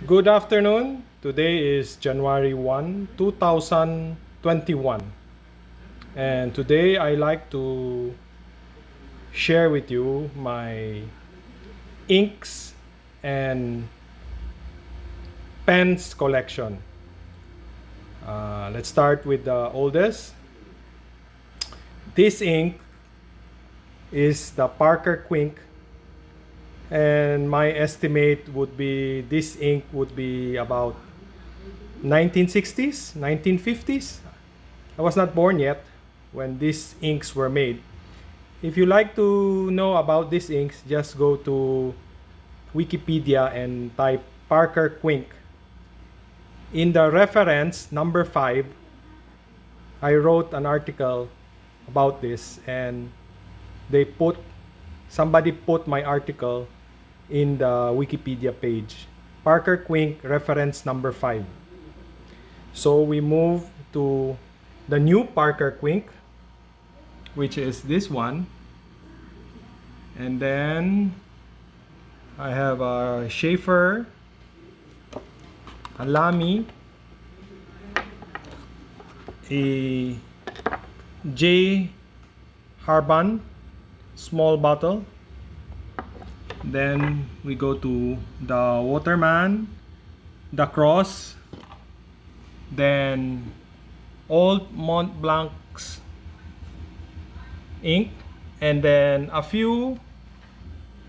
Good afternoon. Today is January 1, 2021. And today I like to share with you my inks and pens collection. Let's start with the oldest. This ink is the Parker Quink, and my estimate would be this ink would be about 1960s, 1950s. I was not born yet when these inks were made. If you like to know about these inks, just go to Wikipedia and type Parker Quink. In the reference number 5, I wrote an article about this, and somebody put my article in the Wikipedia page. Parker Quink reference number 5. So we move to the new Parker Quink, which is this one. And then I have a Schaefer, a Lamy, a J. Harban small bottle. Then we go to the Waterman, the Cross, then Old Montblanc's ink, and then a few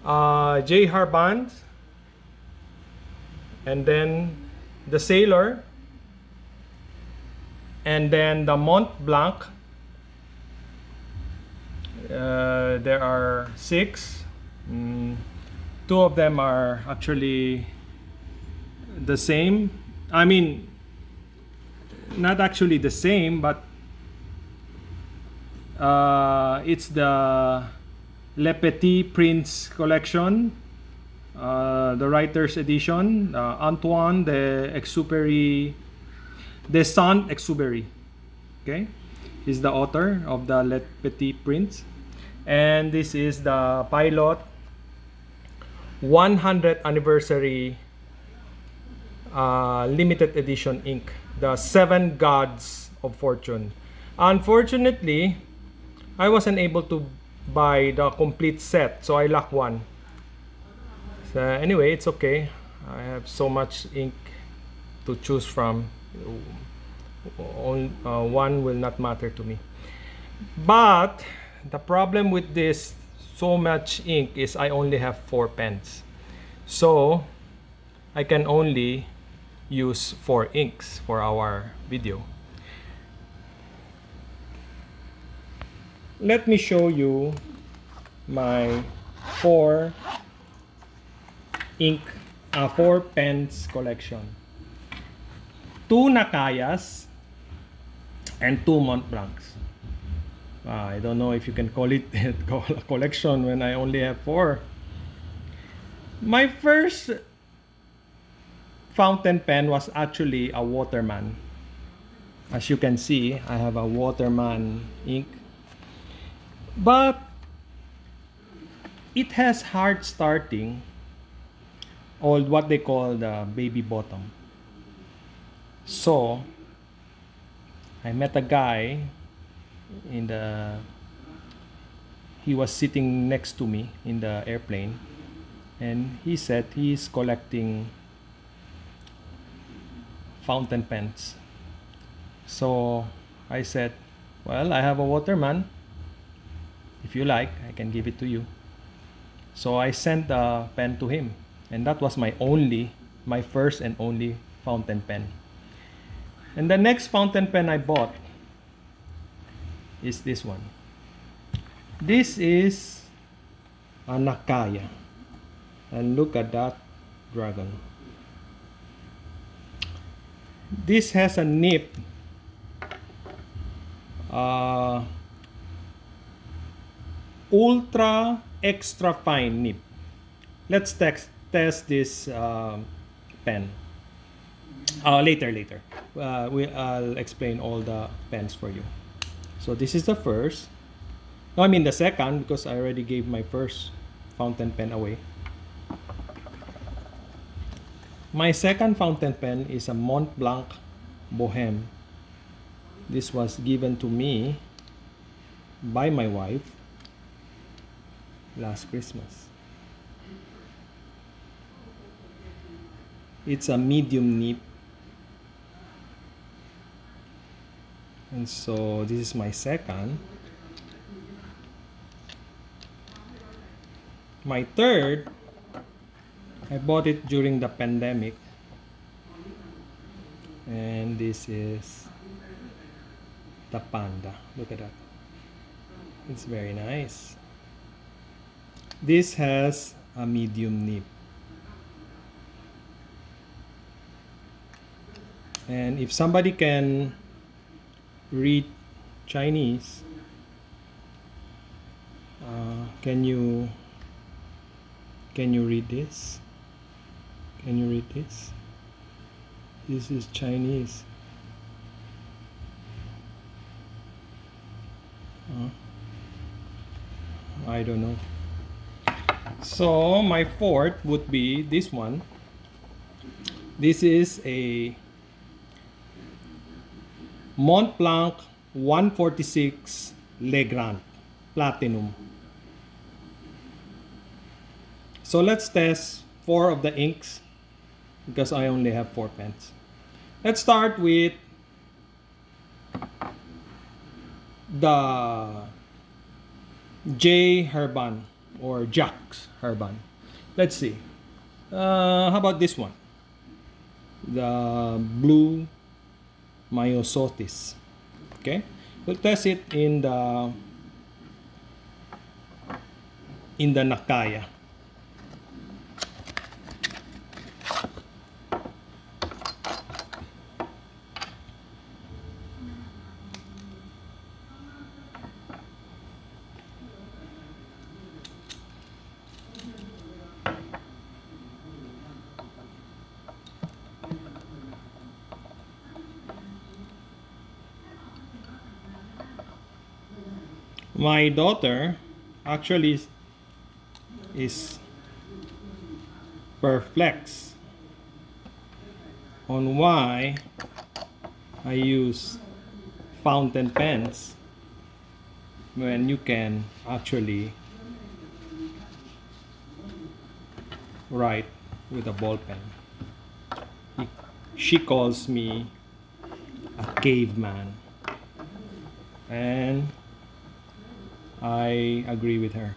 J. Harbans, and then the Sailor, and then the Montblanc. There are 6. Two of them are actually the same. I mean, not actually the same, but it's the Le Petit Prince collection, the writer's edition, Antoine de Saint-Exupéry. Okay, he's the author of the Le Petit Prince, and this is the Pilot 100th anniversary limited edition ink, the 7 Gods of Fortune. Unfortunately, I wasn't able to buy the complete set, so I lack one. So anyway, it's okay. I have so much ink to choose from. One will not matter to me. But the problem with this so much ink is I only have 4 pens. So I can only use 4 inks for our video. Let me show you my 4 pens collection. 2 Nakayas and 2 Montblancs. I don't know if you can call it a collection when I only have 4. My first fountain pen was actually a Waterman. As you can see, I have a Waterman ink. But it has hard starting, or what they call the baby bottom. So I met a guy he was sitting next to me in the airplane, and he said he's collecting fountain pens. So I said, well, I have a Waterman. If you like, I can give it to you. So I sent the pen to him, and that was my first and only fountain pen. And the next fountain pen I bought is this one. This is a Nakaya, and look at that dragon. This has a nib, ultra extra fine nib. Let's test this pen later. I'll explain all the pens for you. So this is the first. No, I mean the second, because I already gave my first fountain pen away. My second fountain pen is a Montblanc Bohème. This was given to me by my wife last Christmas. It's a medium nib. And so this is my second. My third, I bought it during the pandemic. And this is the Panda. Look at that. It's very nice. This has a medium nib. And if somebody can read Chinese, can you read this? Can you read this? This is Chinese. I don't know. So my fourth would be this one. This is a Montblanc 146 Legrand Platinum. So let's test 4 of the inks because I only have 4 pens. Let's start with the J. Herban or Jacques Herban. Let's see. How about this one? The blue Myosotis. Okay, we'll test it in the Nakaya. My daughter actually is perplexed on why I use fountain pens when you can actually write with a ball pen. She calls me a caveman, and I agree with her.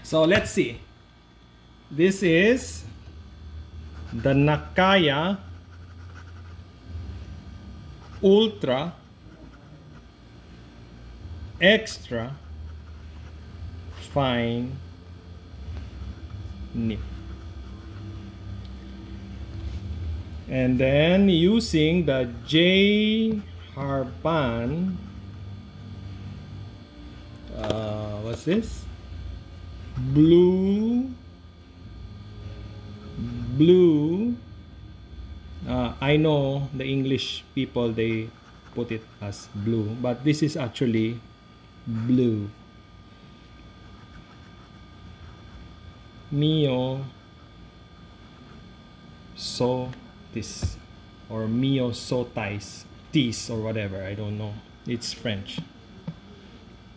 So let's see. This is the Nakaya Ultra Extra Fine Nib. And then using the J. Herban, what's this? Blue. I know the English people, they put it as blue, but this is actually blue. Myosotis or Myosotis or whatever, I don't know. It's French.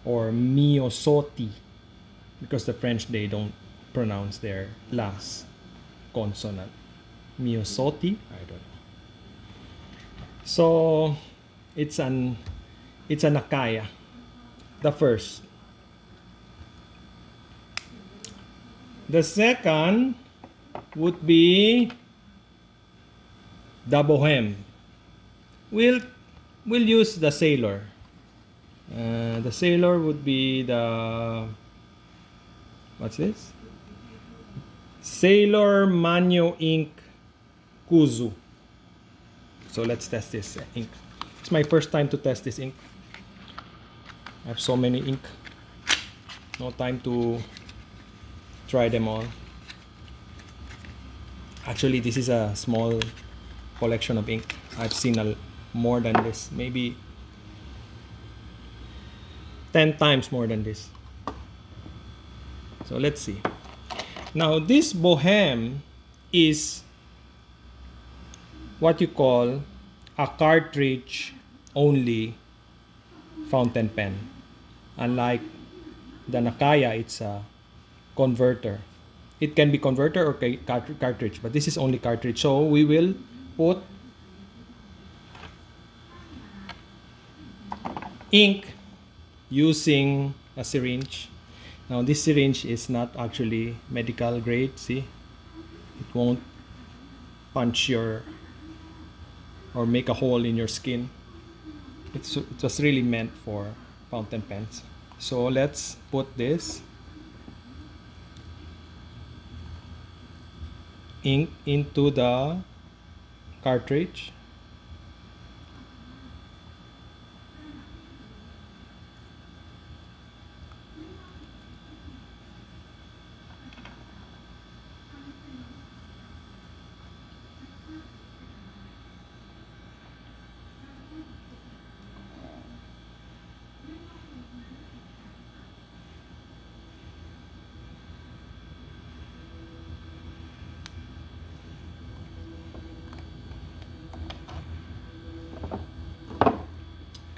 Or Myosoti, because the French, they don't pronounce their last consonant. Myosoti, I don't know. So it's a Nakaya, the first. The second would be the Bohème. We'll use the Sailor. The Sailor would be the, what's this? Sailor Manyo Ink Kuzu. So let's test this ink. It's my first time to test this ink. I have so many ink. No time to try them all. Actually, this is a small collection of ink. I've seen more than this. Maybe 10 times more than this. So let's see. Now this Bohème is what you call a cartridge only fountain pen. Unlike the Nakaya, it's a converter. It can be converter or cartridge, but this is only cartridge. So we will put ink using a syringe. Now this syringe is not actually medical grade. See, it won't punch your or make a hole in your skin. It was really meant for fountain pens. So let's put this ink into the cartridge.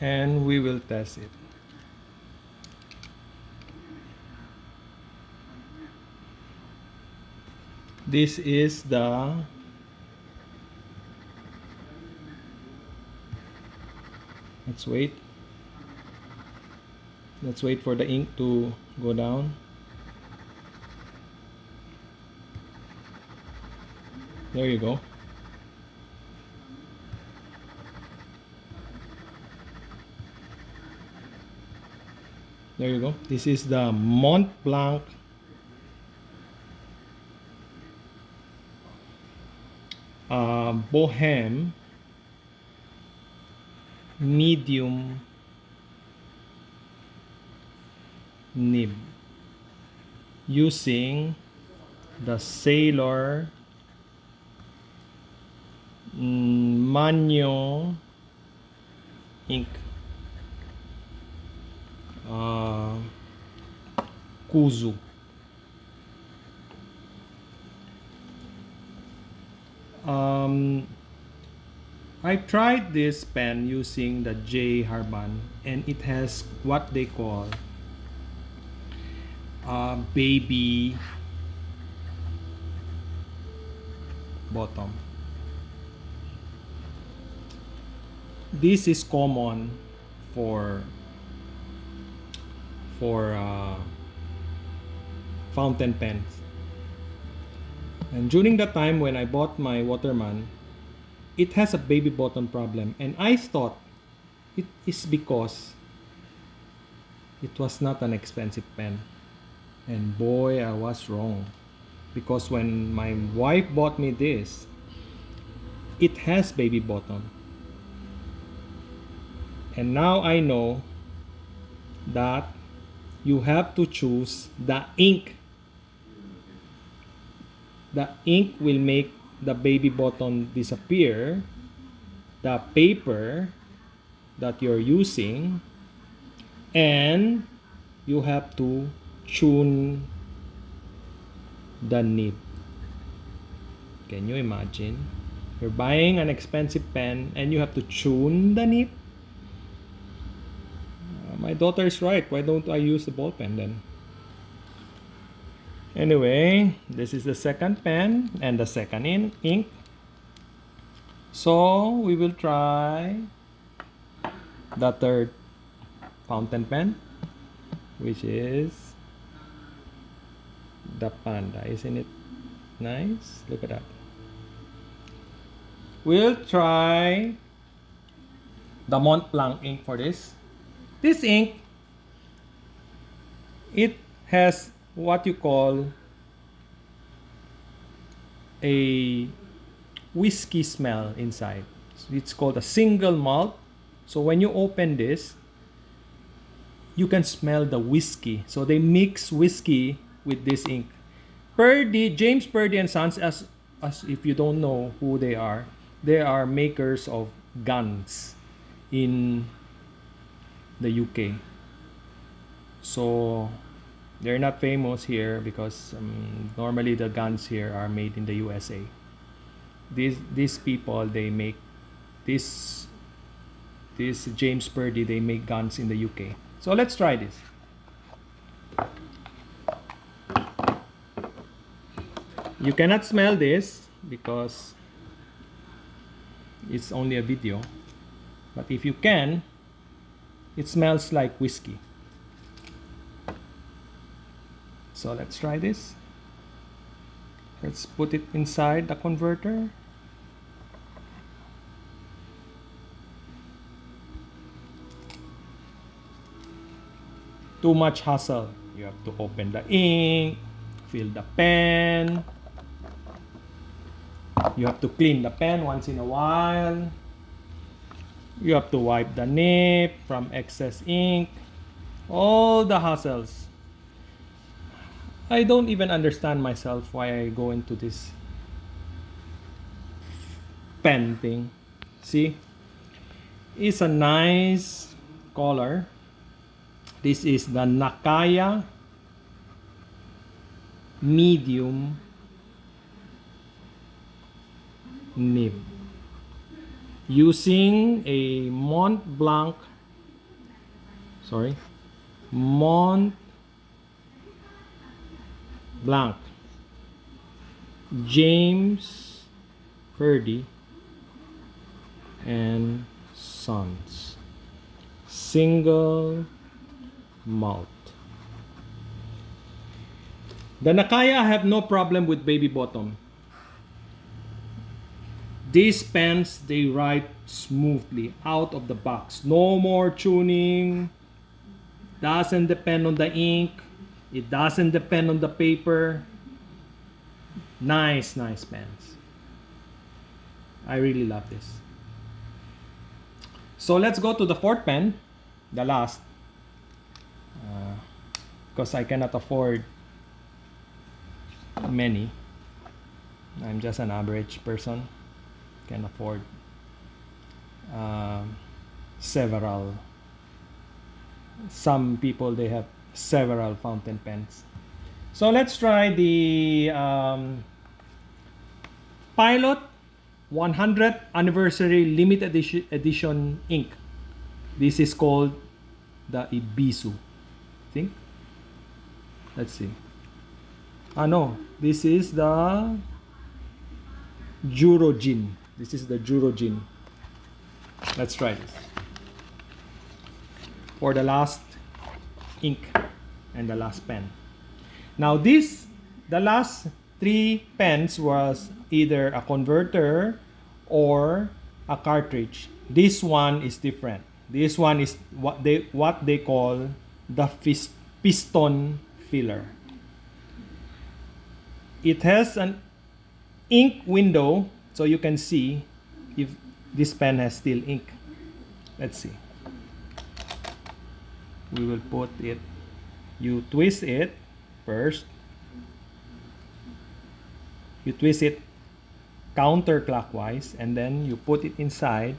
And we will test it. This is the let's wait for the ink to go down. There you go. There you go. This is the Montblanc Bohème medium nib using the Sailor Magno ink. Kuzu. I tried this pen using the J Harban, and it has what they call baby bottom. This is common for fountain pens. And during the time when I bought my Waterman, it has a baby bottom problem, and I thought it is because it was not an expensive pen. And boy, I was wrong, because when my wife bought me this, it has baby bottom. And now I know that you have to choose the ink. The ink will make the baby bottom disappear. The paper that you're using, and you have to tune the nib. Can you imagine? You're buying an expensive pen and you have to tune the nib. My daughter is right. Why don't I use the ball pen then? Anyway, this is the second pen and the second ink. So we will try the third fountain pen, which is the Panda. Isn't it nice? Look at that. We'll try the Montblanc ink for this. This ink, it has what you call a whiskey smell inside. It's called a single malt. So when you open this, you can smell the whiskey. So they mix whiskey with this ink. James Purdy and Sons, as if you don't know who they are makers of guns in the UK. So They're not famous here because normally the guns here are made in the USA. These people, they make this James Purdy, they make guns in the UK. So let's try this. You cannot smell this because it's only a video, but if you can, it smells like whiskey. So let's try this. Let's put it inside the converter. Too much hassle. You have to open the ink, fill the pen. You have to clean the pen once in a while. You have to wipe the nib from excess ink. All the hassles. I don't even understand myself why I go into this pen thing. See? It's a nice color. This is the Nakaya medium nib using a Montblanc James Purdy and Sons single malt. The Nakaya, I have no problem with baby bottom. These pens, they write smoothly out of the box. No more tuning. Doesn't depend on the ink. It doesn't depend on the paper. Nice pens. I really love this. So let's go to the fourth pen, the last. Because I cannot afford many. I'm just an average person. Can afford several. Some people, they have several fountain pens. So let's try the Pilot 100th Anniversary Limited Edition ink. This is called the Ibisu. Think? Let's see. No, this is the Jurogin. This is the Jurogin. Let's try this. For the last ink and the last pen. Now the last three pens was either a converter or a cartridge. This one is different. This one is what they call the piston filler. It has an ink window, so you can see if this pen has still ink. Let's see. We will put it, you twist it first. You twist it counterclockwise, and then you put it inside,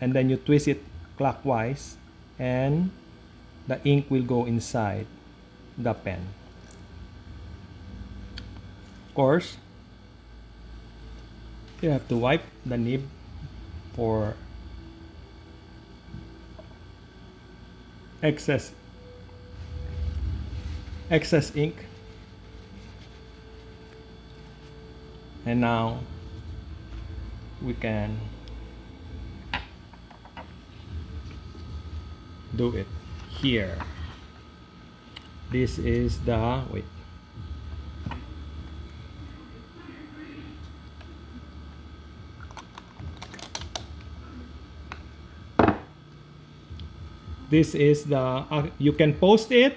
and then you twist it clockwise, and the ink will go inside the pen. Of course, you have to wipe the nib for excess ink. And now we can do it here. This is the this is the you can post it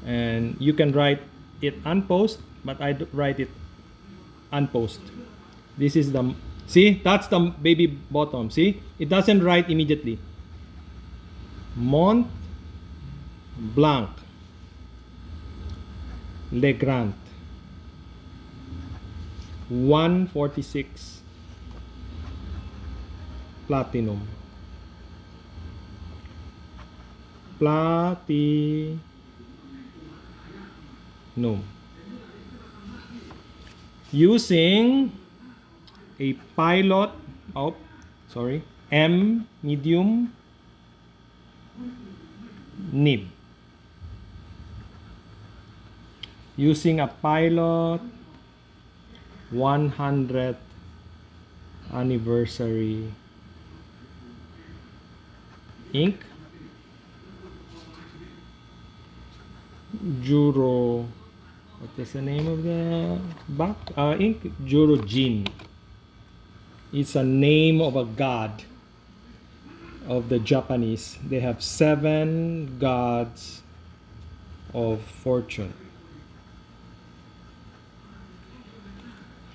and you can write it unpost, but I write it unpost. This is the, see, that's the baby bottom. See, it doesn't write immediately. Montblanc Legrand 146 Platinum Magnum. Using a pilot, M medium nib. Using a pilot 100th anniversary ink. Juro, what is the name of the back ink? Jurojin. It's a name of a god of the Japanese. They have 7 gods of fortune.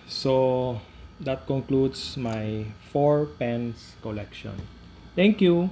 So that concludes my 4 pens collection. Thank you.